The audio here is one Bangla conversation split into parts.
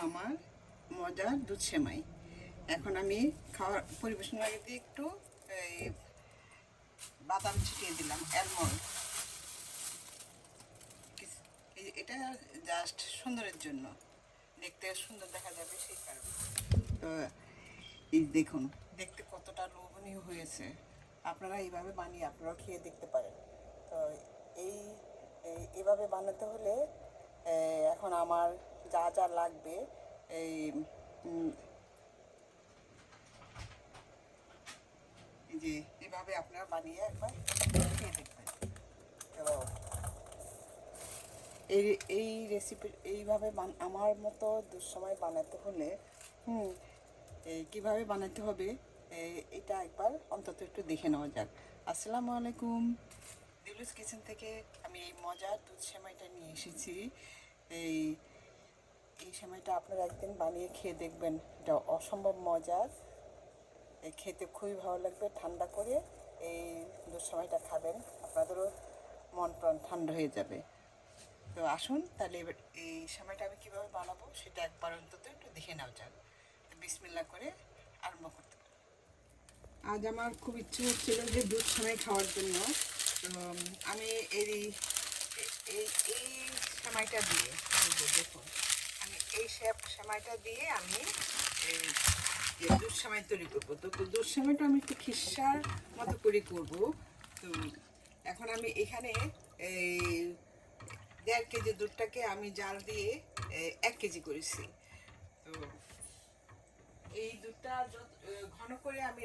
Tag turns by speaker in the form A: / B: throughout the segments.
A: আমার মজার দুধ সেমাই। এখন আমি খাওয়ার পরিবেশনের আগে দিয়ে একটু বাদাম ছিটিয়ে দিলাম, অ্যালমন্ড। এটা জাস্ট সুন্দরের জন্য, দেখতে সুন্দর দেখা যাবে সেই কারণে। তো এই দেখুন দেখতে কতটা লোভনীয় হয়েছে। আপনারা এইভাবে বানিয়ে আপনারাও খেয়ে দেখতে পারেন। তো এইভাবে বানাতে হলে এখন আমার যা যা লাগবে এই যে এভাবে আপনারা বানিয়ে একবার খেয়ে দেখবেন। তো এই রেসিপি এইভাবে আমার মতো দুঃসময় বানাতে হলে কীভাবে বানাতে হবে এটা একবার অন্তত একটু দেখে নেওয়া যাক। আসসালামু আলাইকুম, দিলুস কিচেন থেকে আমি এই মজার দুধ সেমাইটা নিয়ে এসেছি। এই সেমাইটা আপনারা একদিন বানিয়ে খেয়ে দেখবেন, এটা অসম্ভব মজার। খেতে খুবই ভালো লাগবে। ঠান্ডা করে এই দুধ সেমাইটা খাবেন, আপনাদেরও মন প্রাণ ঠান্ডা হয়ে যাবে। তো আসুন তাহলে এবার এই সেমাইটা আমি কীভাবে বানাবো সেটা একবার অন্তত একটু দেখে নেওয়া যাক। বিসমিল্লাহ করে আরম্ভ করতে পারি। আজ আমার খুব ইচ্ছে হচ্ছিল যে দুধ সেমাই খাওয়ার জন্য। তো আমি এই সেমাইটা দিয়ে দেখুন, আমি এই সেমাইটা দিয়ে আমি দুধ সেমাই তৈরি করবো। তো দুধ সেমাইটা আমি একটু খিসার মতো করে করবো। তো এখন আমি এখানে 1.5 কেজি দুধটাকে আমি জাল দিয়ে 1 কেজি করেছি। তো এই দুধটা ঘন করে আমি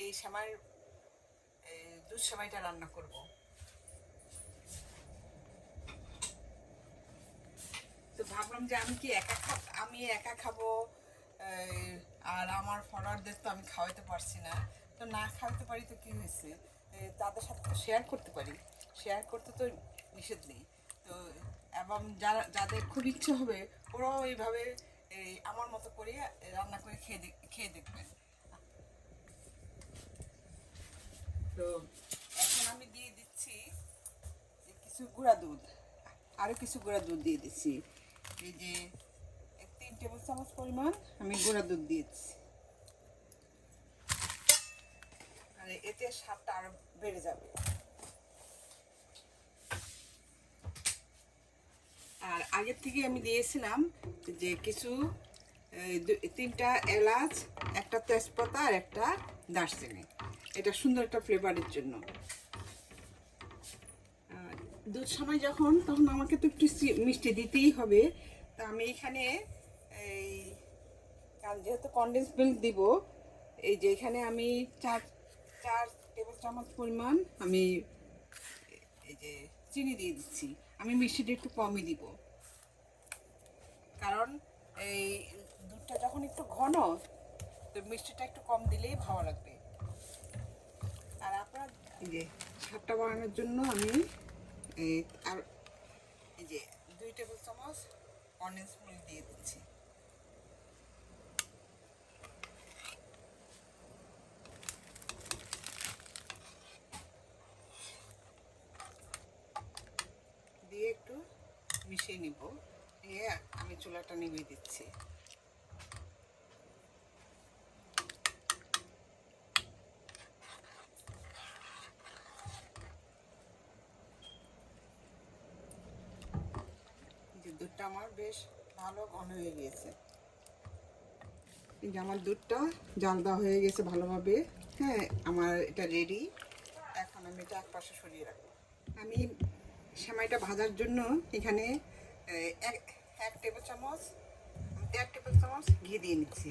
A: এই সেমাইয়ের দুধ সেমাইটা রান্না করব। তো ভাবলাম যে আমি একা খাবো, আর আমার ফলোয়ারদের তো আমি খাওয়াতে পারছি না। তো না খাওয়াতে পারি তো কী হয়েছে, তাদের সাথে তো শেয়ার করতে পারি। শেয়ার করতে তো নিষেধ নেই। তো এবং যাদের খুব ইচ্ছে হবে ওরাও এইভাবে আমার মতো করে রান্না করে খেয়ে দেখবেন। তো এখন আমি দিয়ে দিচ্ছি কিছু গুঁড়া দুধ, আরও কিছু গুঁড়া দুধ দিয়ে দিচ্ছি। এই যে 3 টেবিল চামচ পরিমাণ আমি গুঁড়া দুধ দিয়েছি। আর এতে স্বাদটা আরও বেড়ে যাবে। আর আগের থেকে আমি দিয়েছিলাম যে কিছু 3টা এলাচ, একটা তেজপাতা আর একটা দারচিনি, এটা সুন্দর একটা ফ্লেভারের জন্য। দুধ সময় তখন আমাকে তো একটু মিষ্টি দিতেই হবে। তো আমি এখানে যেহেতু কনডেন্স মিল্ক দিব, এই যে এখানে আমি 4 টেবিল চামচ পরিমাণ আমি এই যে চিনি দিয়ে দিচ্ছি। আমি মিষ্টিটা একটু কমই দিব, কারণ এই দুধটা যখন একটু ঘন, তো মিষ্টিটা একটু কম দিলেই ভালো লাগবে। আর আপনার এই যে স্বাদটা বাড়ানোর জন্য আমি আর এই যে 2 টেবিল চামচ কনডেন্স মিল্ক দিয়ে দিচ্ছি। দিয়ে একটু মিশিয়ে নিব, দিয়ে আমি চুলাটা নিভিয়ে দিচ্ছি। দুধটা আমার বেশ ভালো ঘন হয়ে গিয়েছে। এই যে আমার দুধটা জাল দেওয়া হয়ে গেছে ভালোভাবে। হ্যাঁ, আমার এটা রেডি। এখন আমি এটা একপাশে সরিয়ে রাখবো। আমি সেমাইটা ভাজার জন্য এখানে 1 টেবিল চামচ 1.5 টেবিল চামচ ঘি দিয়ে নিচ্ছি।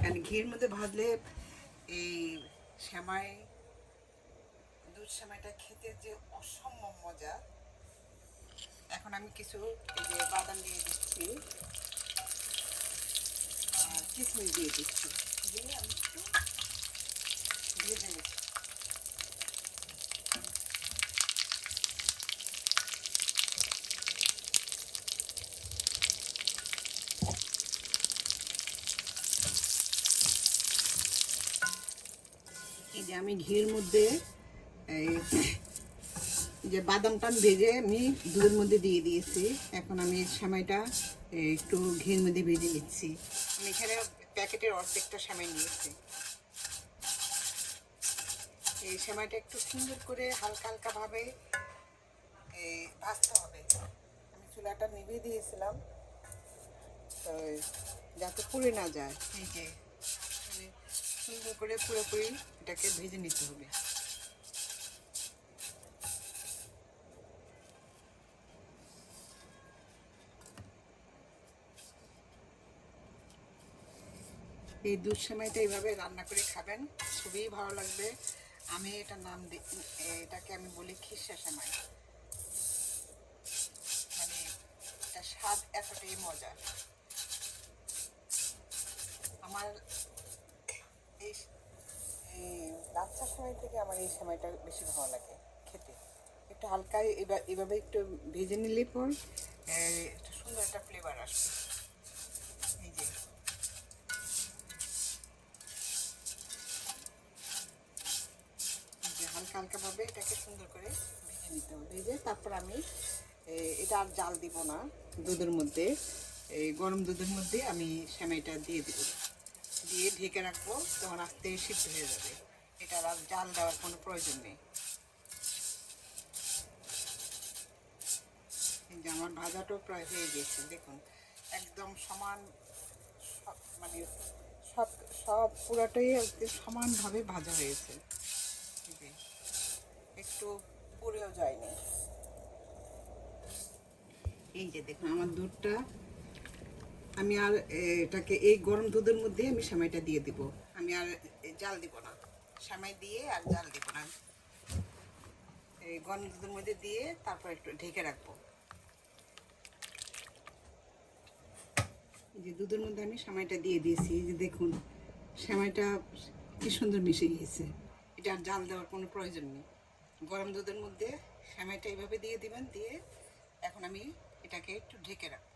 A: কারণ ঘির মধ্যে ভাজলে এই দুধ সেমাইটা খেতে যে অসম্ভব মজা। এখন আমি কিছু এই যে বাদাম দিয়ে দিচ্ছি আর কিশমিশ দিয়ে দিচ্ছি, দিয়ে আমি একটু ভেজে নিচ্ছি। এই যে আমি ঘির মধ্যে যে বাদামটা ভেজে আমি দুধের মধ্যে দিয়ে দিয়েছি। এখন আমি সেমাইটা একটু ঘির মধ্যে ভেজে নিচ্ছি। আমি এখানে প্যাকেটের অর্ধেকটা সেমাই নিয়েছি। এই সেমাইটা একটু সুন্দর করে হালকা হালকা ভাবে ভাজতে হবে। আমি চুলাটা নিভিয়ে দিয়েছিলাম তো যাতে পুড়ে না যায়। এই যে মানে সুন্দর করে পুরোপুরি এটাকে ভেজে নিতে হবে। এই দুধ সেমাইটা এইভাবে রান্না করে খাবেন, খুবই ভালো লাগবে। আমি এটার নাম এটাকে আমি বলি খিরসা সেমাই। মানে এটা স্বাদ এতটাই মজা। আমার এই বাচ্চার সময় থেকে আমার এই সেমাইটা বেশি ভালো লাগে খেতে। একটু হালকা এভাবে একটু ভেজে নিলে পর একটা সুন্দর একটা ফ্লেভার আসবে। এই যে হালকা হালকাভাবে এটাকে সুন্দর করে ভেজে নিতে হবে। ভেজে তারপর আমি এটা আর জাল দিব না। দুধের মধ্যে এই গরম দুধের মধ্যে আমি সেমাইটা দিয়ে দেবো, দিয়ে ঢেকে রাখবো, তখন আস্তে সিদ্ধ হয়ে যাবে। এটার আর জাল দেওয়ার কোনো প্রয়োজন নেই। এই যে আমার ভাজাটাও প্রায় হয়ে গেছে, দেখুন একদম সমান, মানে সব সব পুরাটাই সমানভাবে ভাজা হয়েছে। একটু পুড়েও যায়নি। এই যে দেখুন আমার দুধটা, আমি আর এটাকে এই গরম দুধের মধ্যে আমি সেমাইটা দিয়ে দিব। আমি আর জাল দিব না, সেমাই দিয়ে আর জাল দিব না। এই গরম দুধের মধ্যে দিয়ে তারপর একটু ঢেকে রাখবো। এই যে দুধের মধ্যে আমি সেমাইটা দিয়ে দিয়েছি। এই যে দেখুন সেমাইটা কি সুন্দর মিশে গিয়েছে। এটা আর জাল দেওয়ার কোনো প্রয়োজন নেই। গরম দুধের মধ্যে সেমাইটা এইভাবে দিয়ে দিবেন, দিয়ে এখন আমি এটাকে একটু ঢেকে রাখবো।